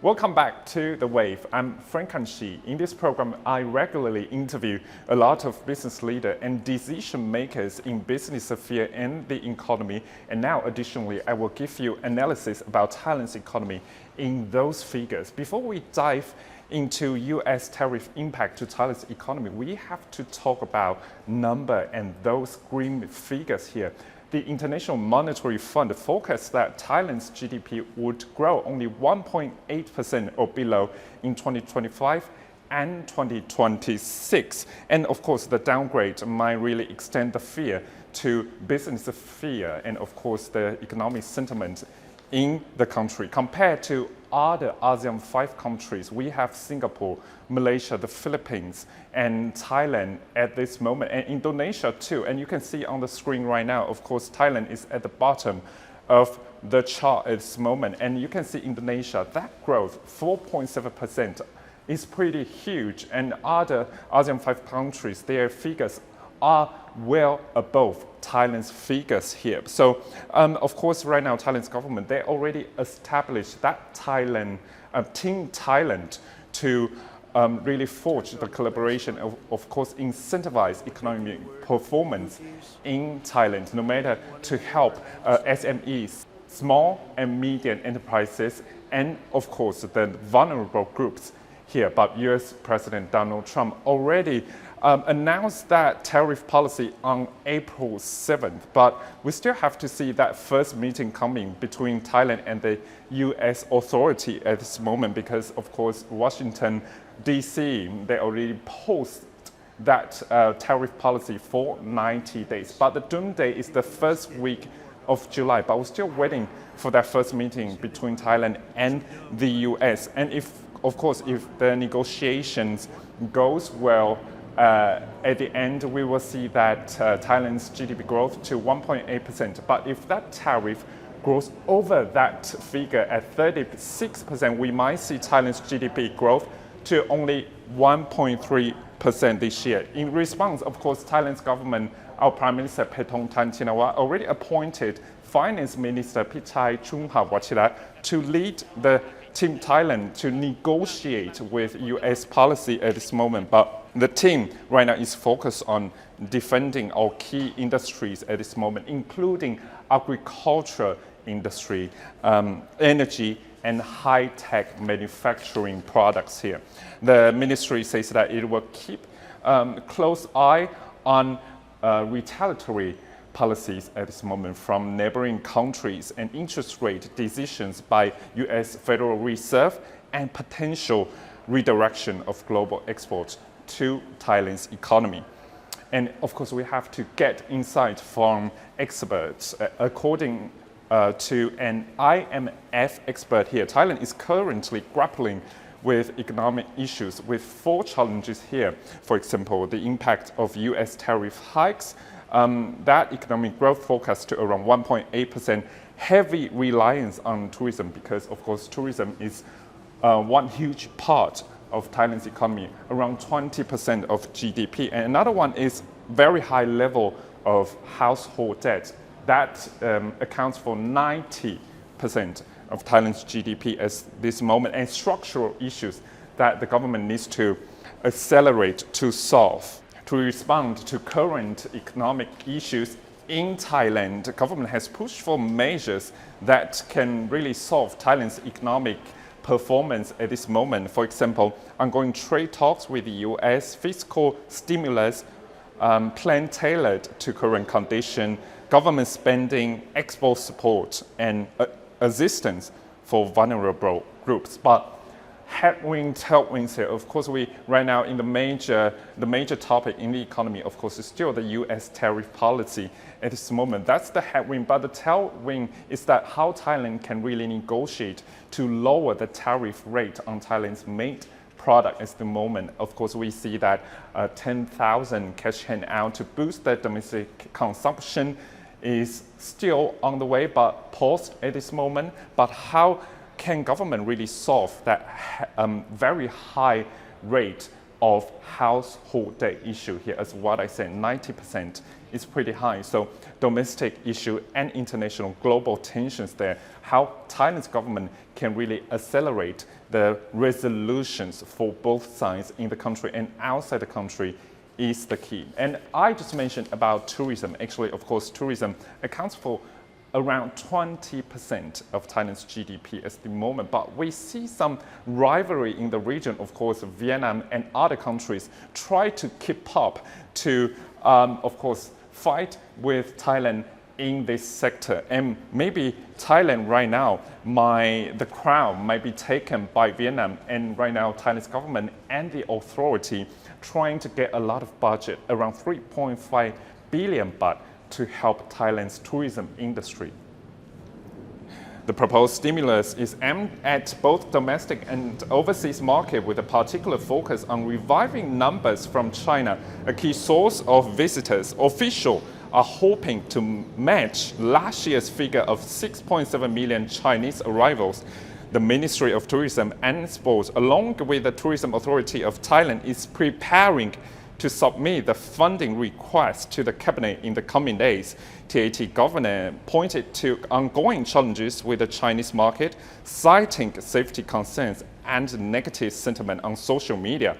Welcome back to The Wave. I'm Frank Kanshi. In this program, I regularly interview a lot of business leaders and decision makers in business sphere and the economy. And now, additionally, I will give you analysis about Thailand's economy in those figures. Before we dive into U.S. tariff impact to Thailand's economy, we have to talk about number and those green figures here. The International Monetary Fund forecasts that Thailand's GDP would grow only 1.8% or below in 2025 and 2026. And of course, the downgrade might really extend the fear to business fear and of course the economic sentiment in the country. Compared to other ASEAN 5 countries, we have Singapore, Malaysia, the Philippines, and Thailand at this moment, and Indonesia too. And you can see on the screen right now, of course, Thailand is at the bottom of the chart at this moment. And you can see Indonesia, that growth, 4.7%, is pretty huge. And other ASEAN 5 countries, their figures are well above Thailand's figures here. So, of course, right now, Thailand's government, they already established that Thailand, Team Thailand, to really forge the collaboration, of course, incentivize economic performance in Thailand, no matter to help SMEs, small and medium enterprises, and of course, the vulnerable groups here. But US President Donald Trump already announced that tariff policy on April 7th, but we still have to see that first meeting coming between Thailand and the US authority at this moment because, of course, Washington, D.C., they already posted that tariff policy for 90 days. But the doomsday is the first week of July, but we're still waiting for that first meeting between Thailand and the US. And if, of course, if the negotiations goes well, at the end, we will see that Thailand's GDP growth to 1.8%. But if that tariff grows over that figure at 36%, we might see Thailand's GDP growth to only 1.3% this year. In response, of course, Thailand's government, our Prime Minister Paetongtarn Shinawatra already appointed Finance Minister Pichai Chunhawachira to lead the Team Thailand to negotiate with US policy at this moment. But the team right now is focused on defending our key industries at this moment, including agriculture industry, energy, and high-tech manufacturing products here. The ministry says that it will keep close eye on retaliatory policies at this moment from neighboring countries and interest rate decisions by US Federal Reserve and potential redirection of global exports to Thailand's economy. And of course, we have to get insight from experts. According to an IMF expert here, Thailand is currently grappling with economic issues with 4 challenges here. For example, the impact of US tariff hikes, that economic growth forecast to around 1.8%, heavy reliance on tourism because, of course, tourism is one huge part of Thailand's economy, around 20% of GDP. And another one is very high level of household debt. That accounts for 90% of Thailand's GDP at this moment, and structural issues that the government needs to accelerate to solve. To respond to current economic issues in Thailand, the government has pushed for measures that can really solve Thailand's economic performance at this moment. For example, ongoing trade talks with the US, fiscal stimulus, plan tailored to current condition, government spending, export support, and assistance for vulnerable groups. But tailwinds here. Of course, we right now in the major topic in the economy, of course, is still the U.S. tariff policy at this moment. That's the headwind. But the tailwind is that how Thailand can really negotiate to lower the tariff rate on Thailand's made product at the moment. Of course, we see that 10,000 cash hand out to boost the domestic consumption is still on the way, but paused at this moment. But how can government really solve that very high rate of household debt issue here. As what I said, 90% is pretty high. So domestic issue and international global tensions there, how Thailand's government can really accelerate the resolutions for both sides in the country and outside the country is the key. And I just mentioned about tourism. Actually, of course, tourism accounts for around 20% of Thailand's GDP at the moment, but we see some rivalry in the region. Of course, Vietnam and other countries try to keep up to, of course, fight with Thailand in this sector. And maybe Thailand right now, the crown might be taken by Vietnam, and right now Thailand's government and the authority trying to get a lot of budget, around 3.5 billion baht, to help Thailand's tourism industry. The proposed stimulus is aimed at both domestic and overseas market with a particular focus on reviving numbers from China, a key source of visitors. Officials are hoping to match last year's figure of 6.7 million Chinese arrivals. The Ministry of Tourism and Sports, along with the Tourism Authority of Thailand, is preparing to submit the funding request to the cabinet in the coming days. TAT governor pointed to ongoing challenges with the Chinese market, citing safety concerns and negative sentiment on social media.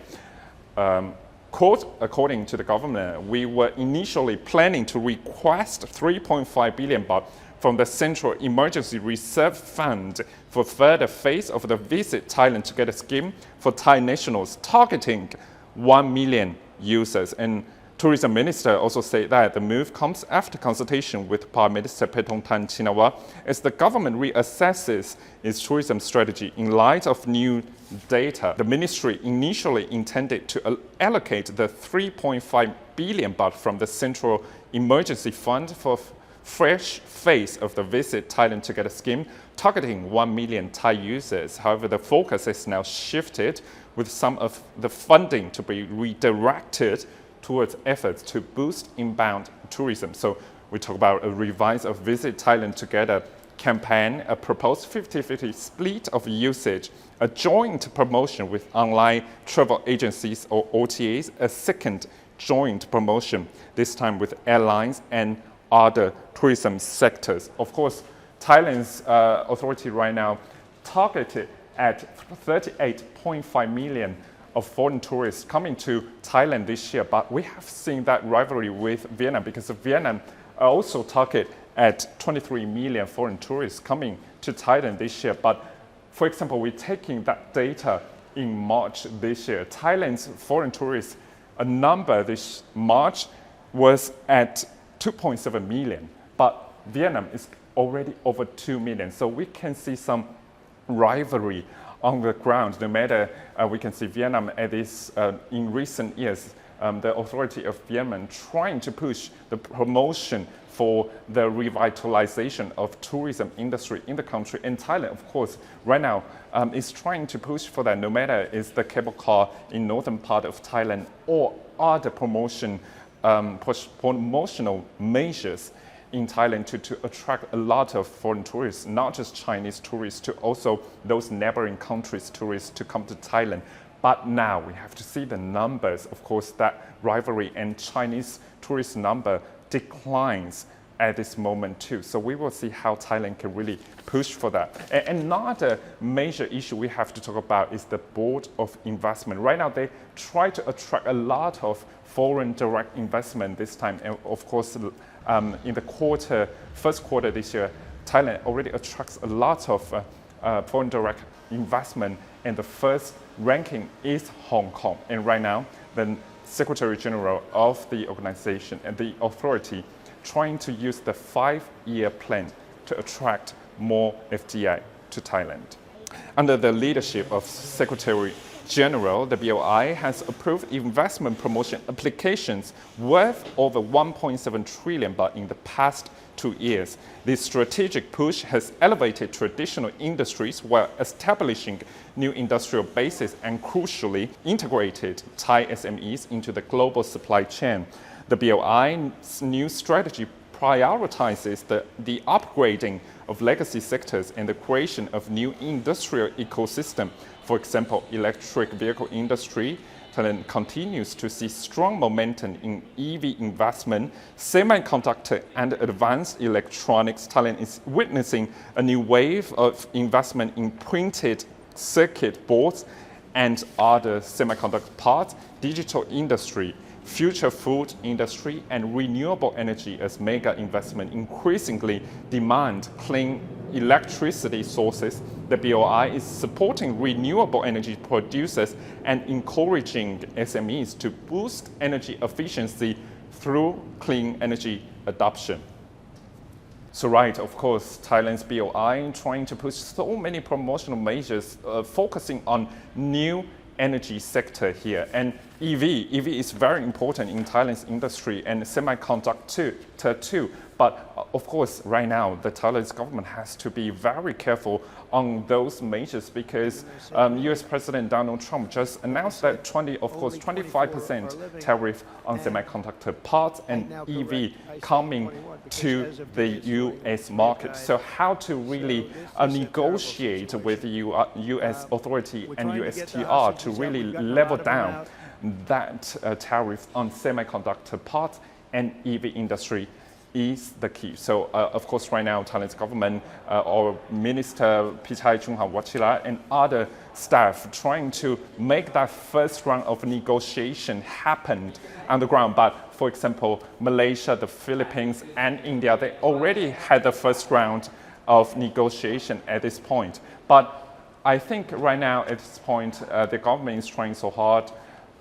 Quote, according to the governor, we were initially planning to request 3.5 billion baht from the Central Emergency Reserve Fund for further phase of the Visit Thailand Together scheme for Thai nationals, targeting 1 million users. And Tourism Minister also said that the move comes after consultation with Prime Minister Paetongtarn Shinawatra as the government reassesses its tourism strategy in light of new data. The ministry initially intended to allocate the 3.5 billion baht from the Central Emergency Fund for fresh phase of the Visit Thailand Together scheme, targeting 1 million Thai users. However, the focus has now shifted, with some of the funding to be redirected towards efforts to boost inbound tourism. So we talk about a revise of Visit Thailand Together campaign, a proposed 50-50 split of usage, a joint promotion with online travel agencies or OTAs, a second joint promotion, this time with airlines and other tourism sectors. Of course, Thailand's authority right now targeted at 38.5 million of foreign tourists coming to Thailand this year, but we have seen that rivalry with Vietnam, because Vietnam also target at 23 million foreign tourists coming to Thailand this year. But for example, we're taking that data in March this year. Thailand's foreign tourists number this March was at 2.7 million, but Vietnam is already over 2 million. So we can see some rivalry on the ground. No matter we can see Vietnam at this in recent years, the authority of Vietnam trying to push the promotion for the revitalization of tourism industry in the country. And Thailand, of course, right now is trying to push for that. No matter it's the cable car in northern part of Thailand or other promotional measures in Thailand to attract a lot of foreign tourists, not just Chinese tourists, to also those neighboring countries' tourists to come to Thailand. But now we have to see the numbers. Of course, that rivalry and Chinese tourist number declines at this moment too. So we will see how Thailand can really push for that. And another major issue we have to talk about is the Board of Investment. Right now, they try to attract a lot of foreign direct investment this time. And of course, in the first quarter this year, Thailand already attracts a lot of foreign direct investment, and the first ranking is Hong Kong. And right now, the Secretary General of the organization and the authority trying to use the 5-year plan to attract more FDI to Thailand. Under the leadership of Secretary General, the BOI has approved investment promotion applications worth over 1.7 trillion baht in the past 2 years. This strategic push has elevated traditional industries while establishing new industrial bases and crucially integrated Thai SMEs into the global supply chain. The BOI's new strategy prioritizes the upgrading of legacy sectors and the creation of new industrial ecosystem. For example, electric vehicle industry, Thailand continues to see strong momentum in EV investment, semiconductor and advanced electronics. Thailand is witnessing a new wave of investment in printed circuit boards and other semiconductor parts, digital industry, future food industry, and renewable energy as mega investment increasingly demand clean electricity sources. The BOI is supporting renewable energy producers and encouraging SMEs to boost energy efficiency through clean energy adoption. So right, of course, Thailand's BOI trying to push so many promotional measures focusing on new energy sector here. And EV is very important in Thailand's industry and semiconductor too. But of course, right now, the Thailand's government has to be very careful on those measures because US President Donald Trump just announced that 25% tariff on semiconductor parts and EV coming to the US market. So how to really negotiate with the US authority and USTR to really level down that tariff on semiconductor parts and EV industry is the key. So, of course, right now, Thailand's government, our Minister Pichai Chungha Wachila and other staff trying to make that first round of negotiation happen on the ground. But, for example, Malaysia, the Philippines, and India, they already had the first round of negotiation at this point. But I think right now, at this point, the government is trying so hard,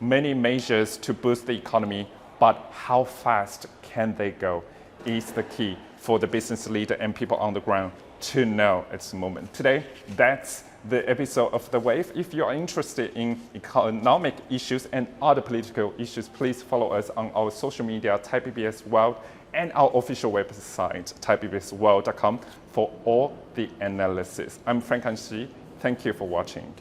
many measures to boost the economy, but how fast can they go is the key for the business leader and people on the ground to know at the moment. Today, that's the episode of The Wave. If you are interested in economic issues and other political issues, please follow us on our social media, Thai PBS World, and our official website, thaipbsworld.com, for all the analysis. I'm Frank Shi. Thank you for watching.